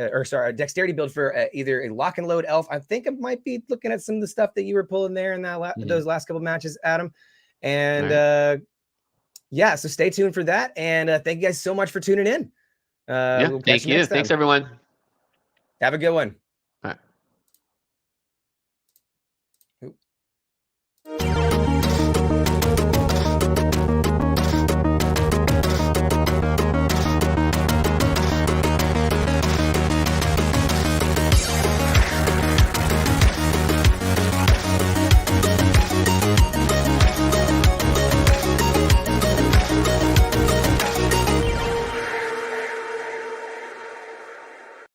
dexterity build for either a lock and load elf. I think I might be looking at some of the stuff that you were pulling there in that those last couple matches, Adam. And yeah, so stay tuned for that. And thank you guys so much for tuning in. Yeah, We'll catch thank you you. next time. Thanks, everyone. Have a good one.